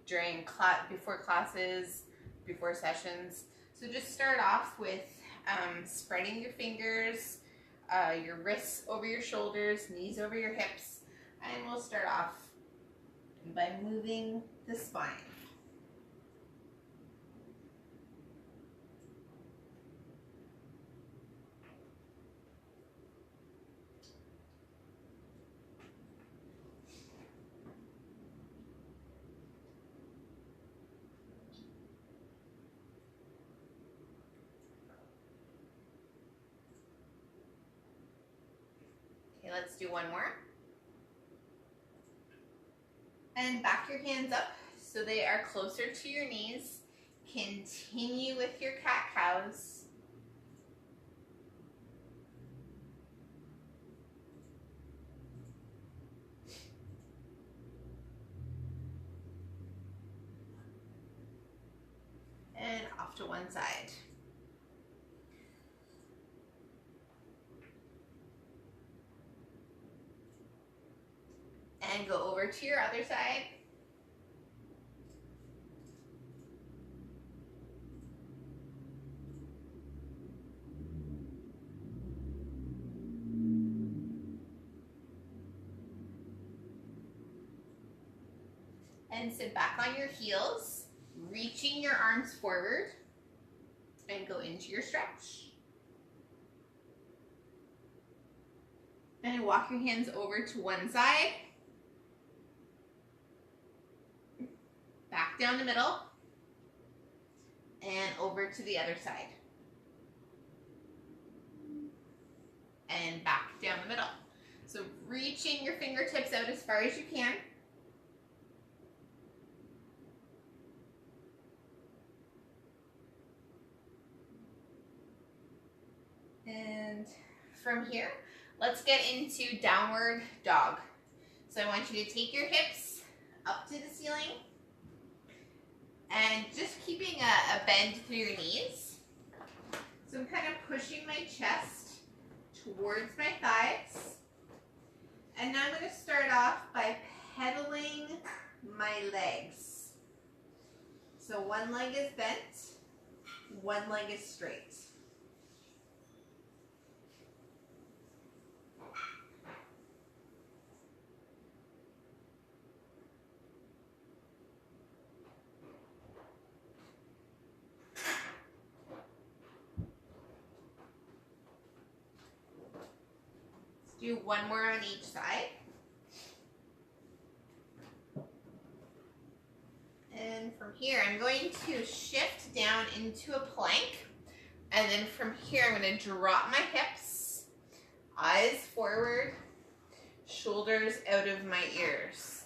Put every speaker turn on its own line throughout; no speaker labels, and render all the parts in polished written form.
during before classes, before sessions. So just start off with spreading your fingers, your wrists over your shoulders, knees over your hips, and we'll start off by moving the spine. Okay, let's do one more. And back your hands up so they are closer to your knees. Continue with your cat-cows. And off to one side. And go over to your other side. And sit back on your heels, reaching your arms forward, and go into your stretch. And walk your hands over to one side, back down the middle, and over to the other side. And back down the middle. So reaching your fingertips out as far as you can. And from here, let's get into downward dog. So I want you to take your hips up to the ceiling and just keeping a bend through your knees. So I'm kind of pushing my chest towards my thighs. And now I'm going to start off by pedaling my legs. So one leg is bent, one leg is straight. Do one more on each side. And from here, I'm going to shift down into a plank. And then from here, I'm going to drop my hips, eyes forward, shoulders out of my ears.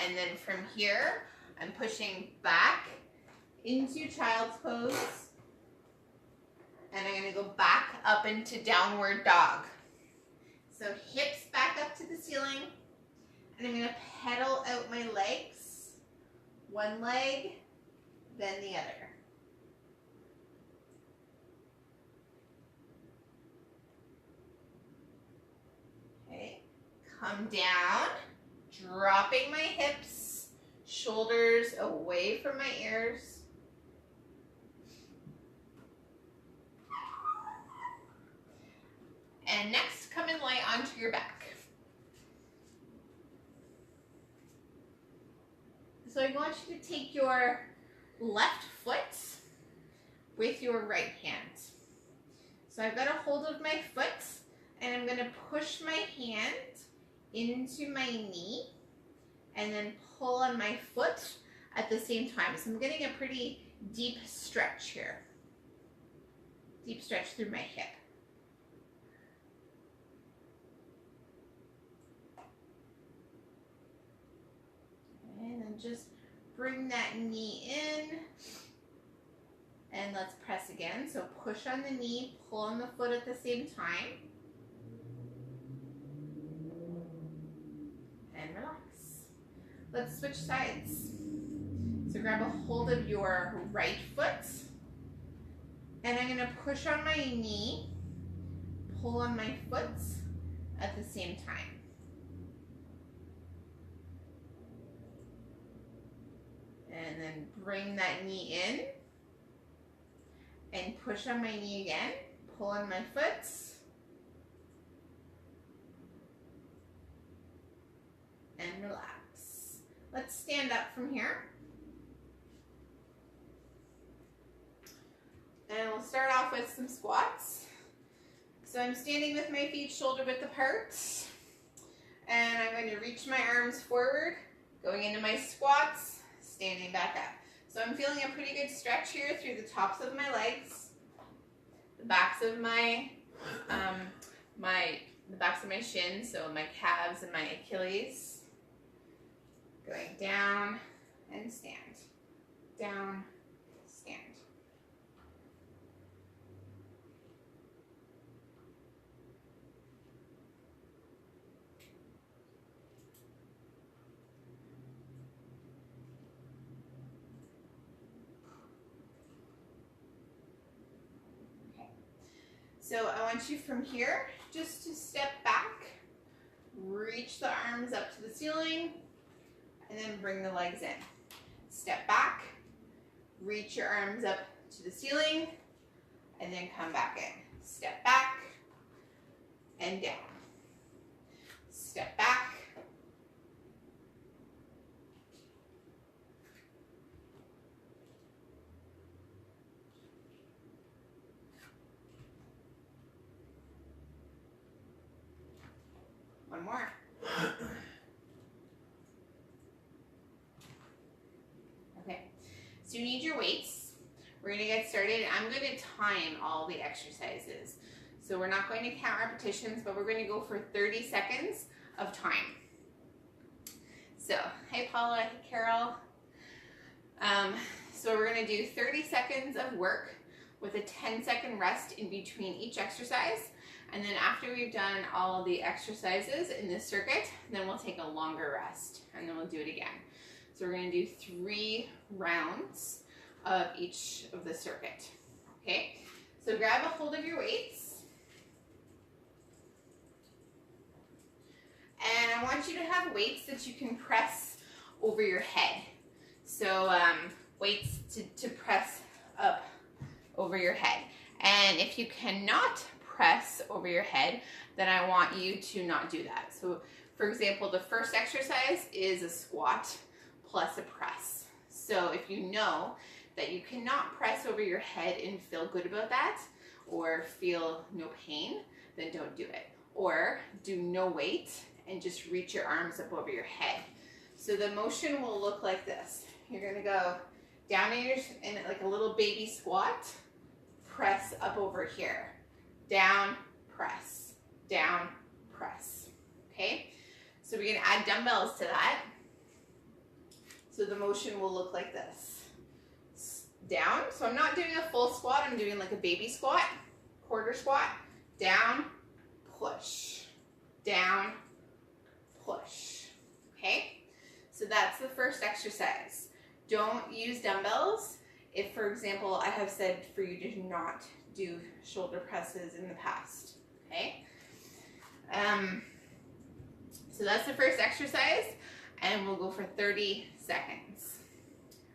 And then from here, I'm pushing back into child's pose. And I'm going to go back up into downward dog. So hips back up to the ceiling, and I'm going to pedal out my legs, one leg, then the other. Okay, come down, dropping my hips, shoulders away from my ears. And next, come and lie onto your back. So I want you to take your left foot with your right hand. So I've got a hold of my foot, and I'm going to push my hand into my knee, and then pull on my foot at the same time. So I'm getting a pretty deep stretch here. Deep stretch through my hip. And then just bring that knee in, and let's press again. So push on the knee, pull on the foot at the same time, and relax. Let's switch sides. So grab a hold of your right foot, and I'm going to push on my knee, pull on my foot at the same time. And then bring that knee in. And push on my knee again. Pull on my foot. And relax. Let's stand up from here. And we'll start off with some squats. So I'm standing with my feet shoulder width apart. And I'm going to reach my arms forward, going into my squats, standing back up. So I'm feeling a pretty good stretch here through the tops of my legs, the backs of my, the backs of my shins, so my calves and my Achilles. Going down and stand, down, stand. So I want you from here just to step back, reach the arms up to the ceiling, and then bring the legs in. Step back, reach your arms up to the ceiling, and then come back in. Step back and down. Step back. One more. Okay, so you need your weights. We're gonna get started. I'm gonna time all the exercises. So we're not going to count repetitions, but we're gonna go for 30 seconds of time. So, hey Paula, hey Carol. So we're gonna do 30 seconds of work with a 10-second rest in between each exercise. And then after we've done all the exercises in this circuit, then we'll take a longer rest and then we'll do it again. So we're gonna do 3 rounds of each of the circuit, okay? So grab a hold of your weights. And I want you to have weights that you can press over your head. So weights to press up over your head. And if you cannot press over your head, then I want you to not do that. So for example, the first exercise is a squat plus a press. So if you know that you cannot press over your head and feel good about that, or feel no pain, then don't do it. Or do no weight and just reach your arms up over your head. So the motion will look like this. You're gonna go down in like a little baby squat, press up over here. Down, press, okay? So we're gonna add dumbbells to that. So the motion will look like this. Down, so I'm not doing a full squat, I'm doing like a baby squat, quarter squat, down, push, down, push, okay? So that's the first exercise. Don't use dumbbells if, for example, I have said for you to not do shoulder presses in the past, okay? So that's the first exercise, and we'll go for 30 seconds.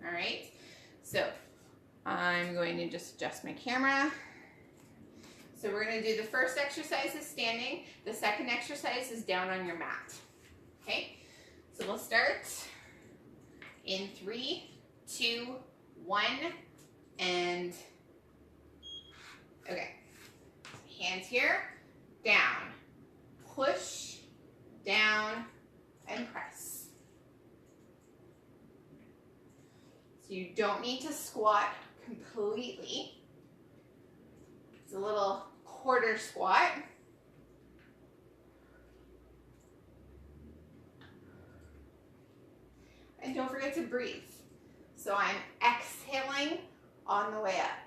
All right, so I'm going to just adjust my camera. So we're going to do the first exercise is standing, the second exercise is down on your mat, okay? So we'll start in 3, 2, 1, and okay. Hands here, down, push, down, and press. So you don't need to squat completely. It's a little quarter squat. And don't forget to breathe. So I'm exhaling on the way up.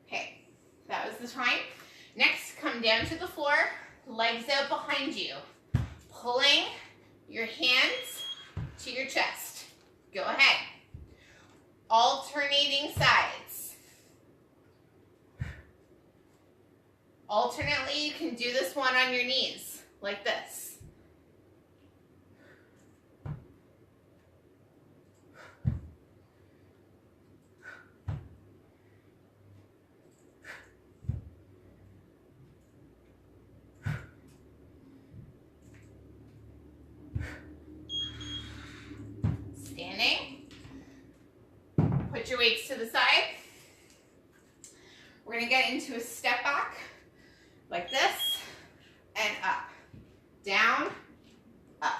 Okay, that was the time. Next, come down to the floor, legs out behind you, pulling your hands to your chest. Go ahead. Alternating sides. Alternately, you can do this one on your knees, like this. Put your weights to the side. We're gonna get into a step back like this and up, down, up.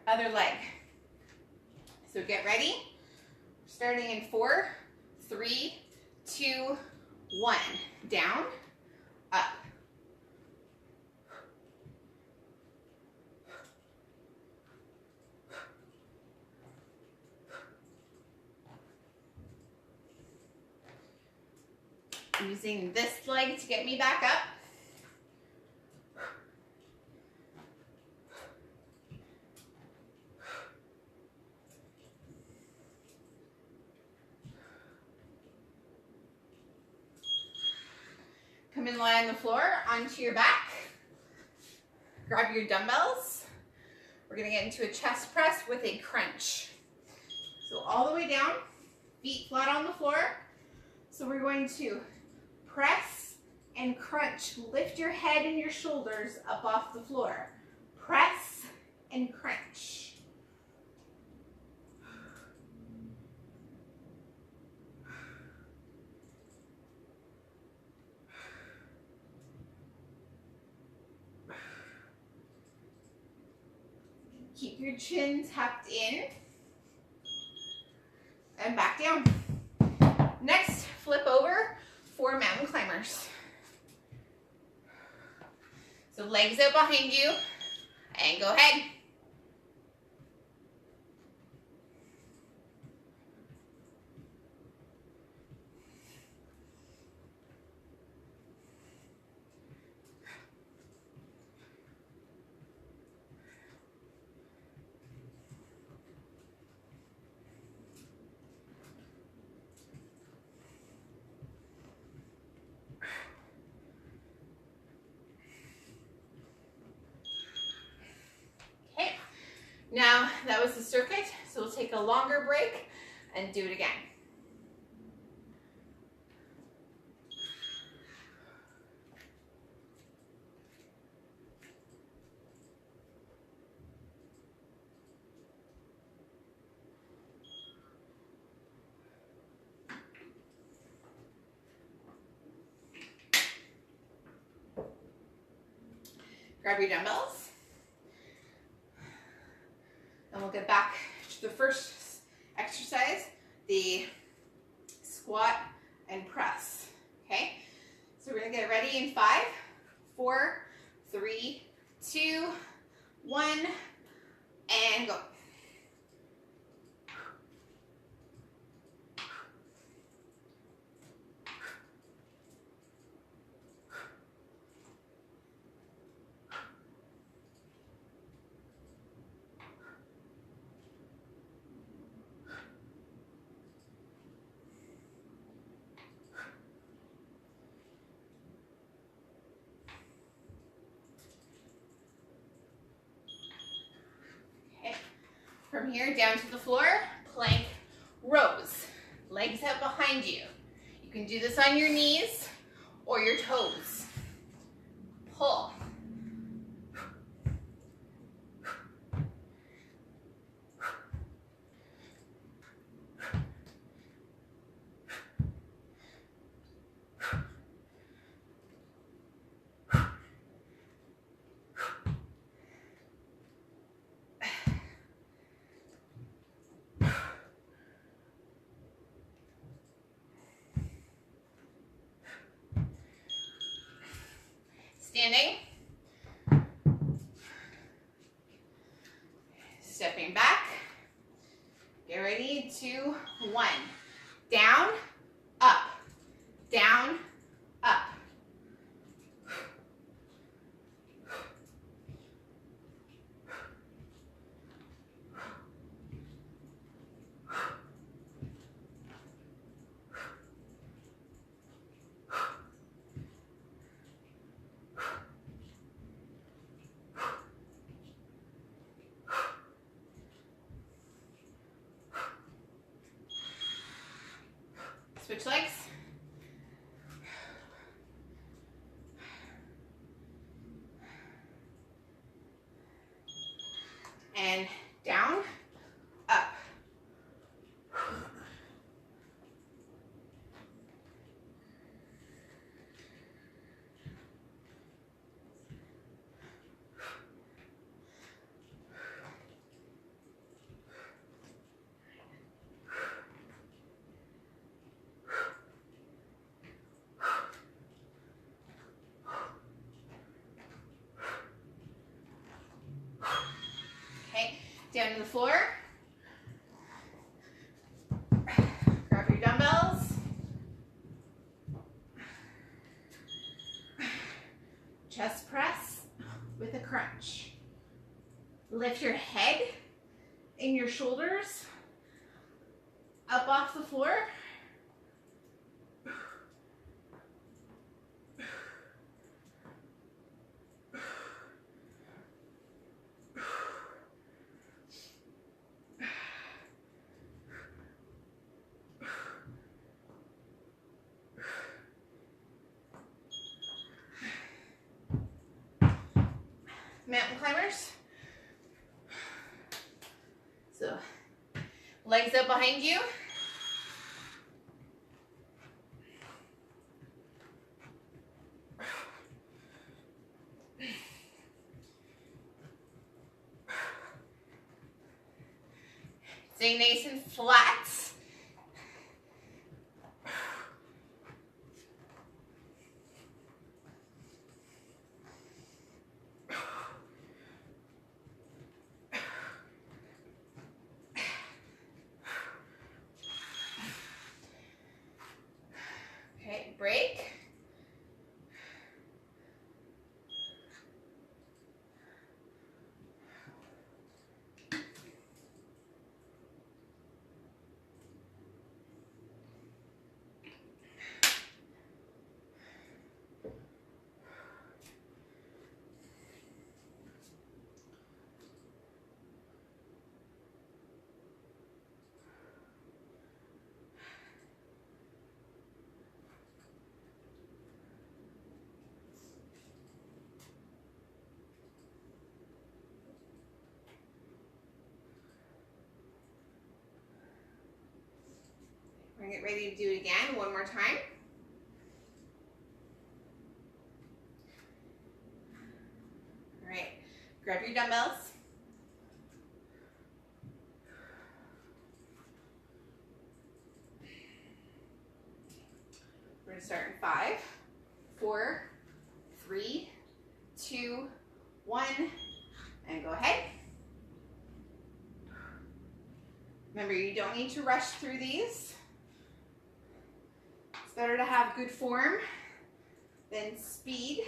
Other leg. So get ready. Starting in 4, 3, 2, 1. Down, up. Using this leg to get me back up. Come and lie on the floor onto your back. Grab your dumbbells. We're gonna get into a chest press with a crunch. So all the way down, feet flat on the floor. So we're going to press and crunch. Lift your head and your shoulders up off the floor. Press and crunch. Keep your chin tucked in and back down. Next, flip over for mountain climbers. So legs out behind you and go ahead. Now, that was the circuit, so we'll take a longer break and do it again. Grab your dumbbells. And we'll get back to the first exercise, the squat and press, okay? So we're gonna get ready in 5, 4, 3, 2, 1, and go. From here down to the floor, plank rows. Legs out behind you. You can do this on your knees or your toes. Pull. Standing, stepping back, get ready, 2, 1, down, up, down, up. Switch legs. And down, up. Okay, down to the floor. Grab your dumbbells. Chest press with a crunch. Lift your head and your shoulders up off the floor. Mountain climbers. So, legs up behind you. Stay nice and flat. Okay, break. We're gonna get ready to do it again one more time. All right, grab your dumbbells. We're gonna start in 5, 4, 3, 2, 1, and go ahead. Remember, you don't need to rush through these. It's better to have good form than speed.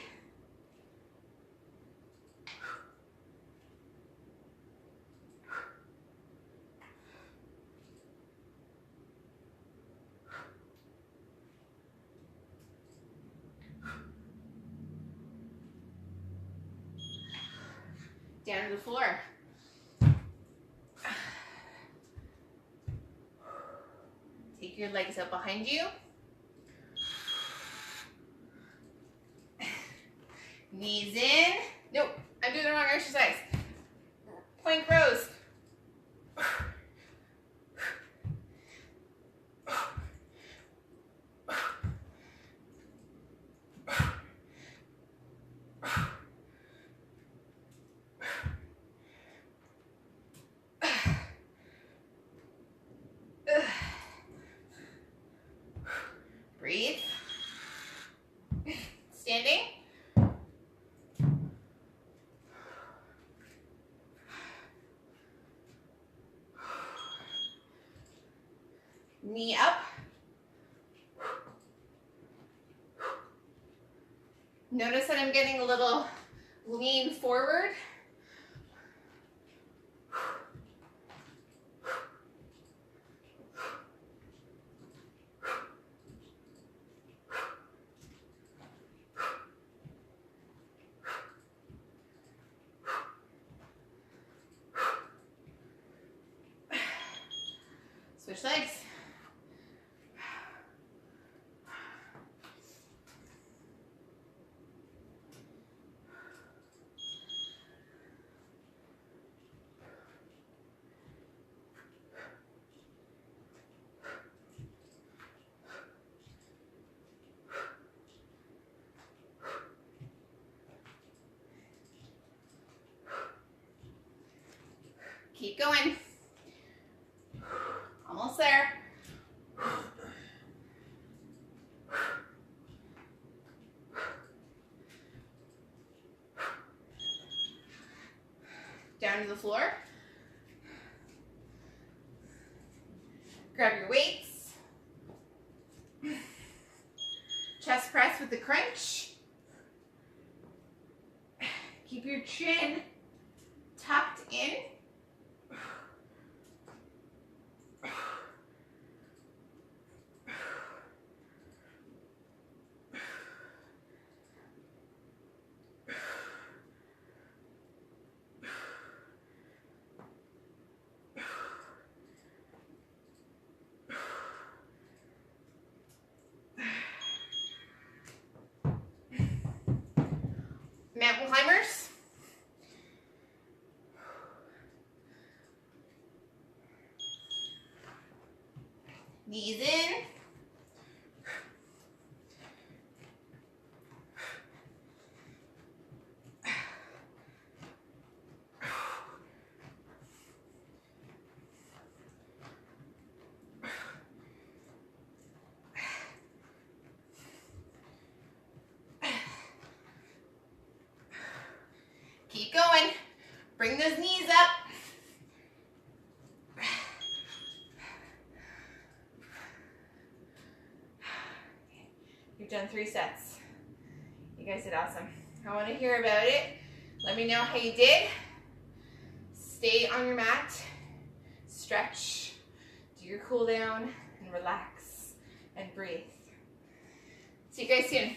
Down to the floor. Take your legs up behind you. Knees in. Nope, I'm doing the wrong exercise. Plank rows. Breathe. Standing. Knee up. Notice that I'm getting a little lean forward. Switch legs. Keep going. Almost there. Down to the floor. Grab your weights. Chest press with the crunch. Keep your chin tucked in. Mountain climbers. Knees in. Keep going. Bring those knees up. You've done 3 sets. You guys did awesome. I want to hear about it. Let me know how you did. Stay on your mat. Stretch. Do your cool down and relax and breathe. See you guys soon.